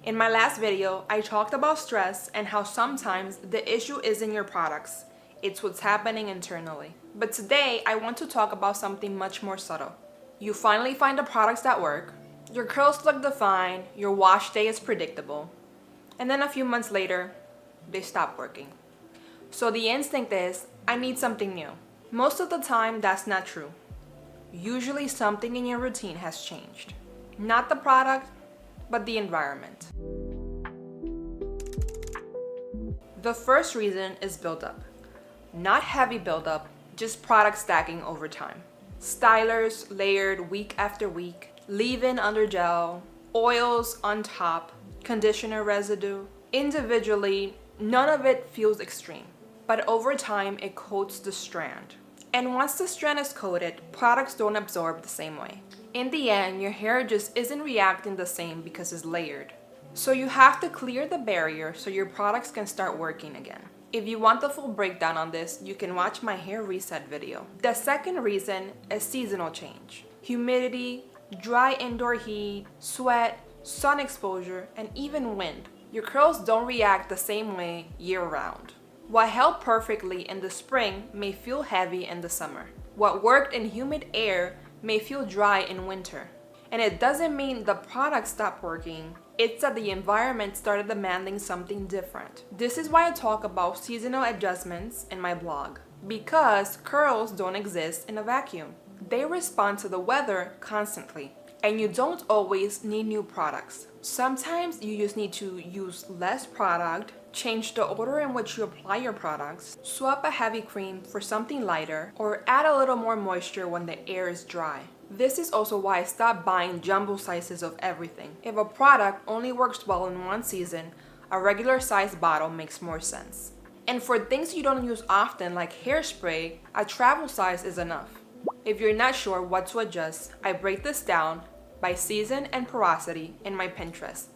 In my last video, I talked about stress and how sometimes the issue isn't your products, it's what's happening internally. But today, I want to talk about something much more subtle. You finally find the products that work, your curls look defined, your wash day is predictable, and then a few months later, they stop working. So the instinct is, I need something new. Most of the time, that's not true. Usually something in your routine has changed. Not the product, but the environment. The first reason is buildup. Not heavy buildup, just product stacking over time. Stylers layered week after week, leave-in under gel, oils on top, conditioner residue. Individually, none of it feels extreme, but over time it coats the strand. And once the strand is coated, products don't absorb the same way. In the end, your hair just isn't reacting the same because it's layered. So you have to clear the barrier so your products can start working again. If you want the full breakdown on this, you can watch my hair reset video. The second reason is seasonal change. Humidity, dry indoor heat, sweat, sun exposure, and even wind. Your curls don't react the same way year-round. What held perfectly in the spring may feel heavy in the summer. What worked in humid air may feel dry in winter. And it doesn't mean the product stopped working, it's that the environment started demanding something different. This is why I talk about seasonal adjustments in my blog. Because curls don't exist in a vacuum. They respond to the weather constantly. And you don't always need new products. Sometimes you just need to use less product, change the order in which you apply your products, swap a heavy cream for something lighter, or add a little more moisture when the air is dry. This is also why I stopped buying jumbo sizes of everything. If a product only works well in one season, a regular size bottle makes more sense. And for things you don't use often like hairspray, a travel size is enough. If you're not sure what to adjust, I break this down by season and porosity in my Pinterest.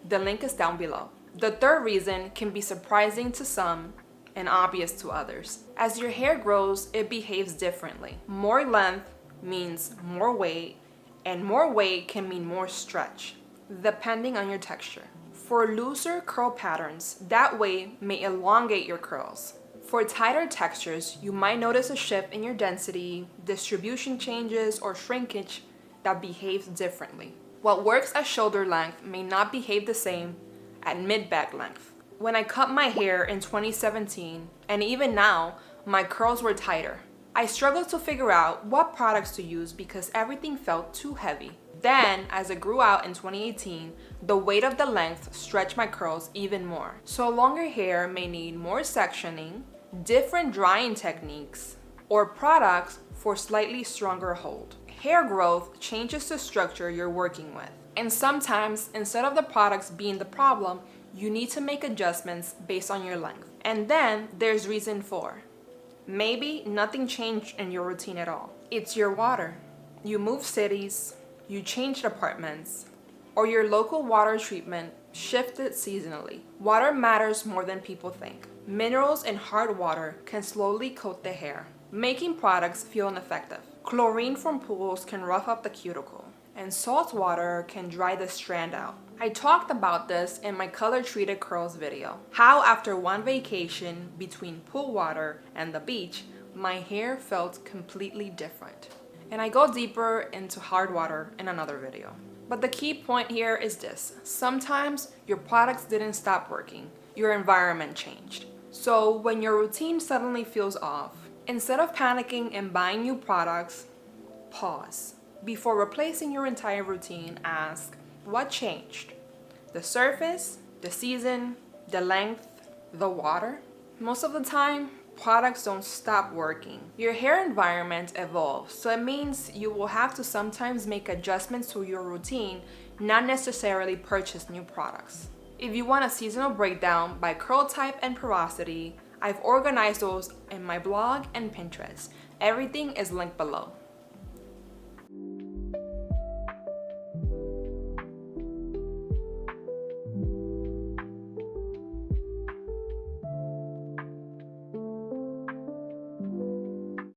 The link is down below. The third reason can be surprising to some and obvious to others. As your hair grows, it behaves differently. More length means more weight, and more weight can mean more stretch, depending on your texture. For looser curl patterns, that weight may elongate your curls. For tighter textures, you might notice a shift in your density, distribution changes, or shrinkage that behaves differently. What works at shoulder length may not behave the same at mid-back length. When I cut my hair in 2017, and even now, my curls were tighter. I struggled to figure out what products to use because everything felt too heavy. Then, as I grew out in 2018, the weight of the length stretched my curls even more. So longer hair may need more sectioning, different drying techniques, or products for slightly stronger hold. Hair growth changes the structure you're working with. And sometimes, instead of the products being the problem, you need to make adjustments based on your length. And then there's reason 4. Maybe nothing changed in your routine at all. It's your water. You moved cities, you changed apartments, or your local water treatment shifted seasonally. Water matters more than people think. Minerals in hard water can slowly coat the hair, making products feel ineffective. Chlorine from pools can rough up the cuticle, and salt water can dry the strand out. I talked about this in my color treated curls video. How after one vacation between pool water and the beach, my hair felt completely different. And I go deeper into hard water in another video. But the key point here is this. Sometimes your products didn't stop working. Your environment changed. So when your routine suddenly feels off, instead of panicking and buying new products, pause. Before replacing your entire routine, ask, what changed? The surface, the season, the length, the water? Most of the time, products don't stop working. Your hair environment evolves, so it means you will have to sometimes make adjustments to your routine, not necessarily purchase new products. If you want a seasonal breakdown by curl type and porosity, I've organized those in my blog and Pinterest. Everything is linked below.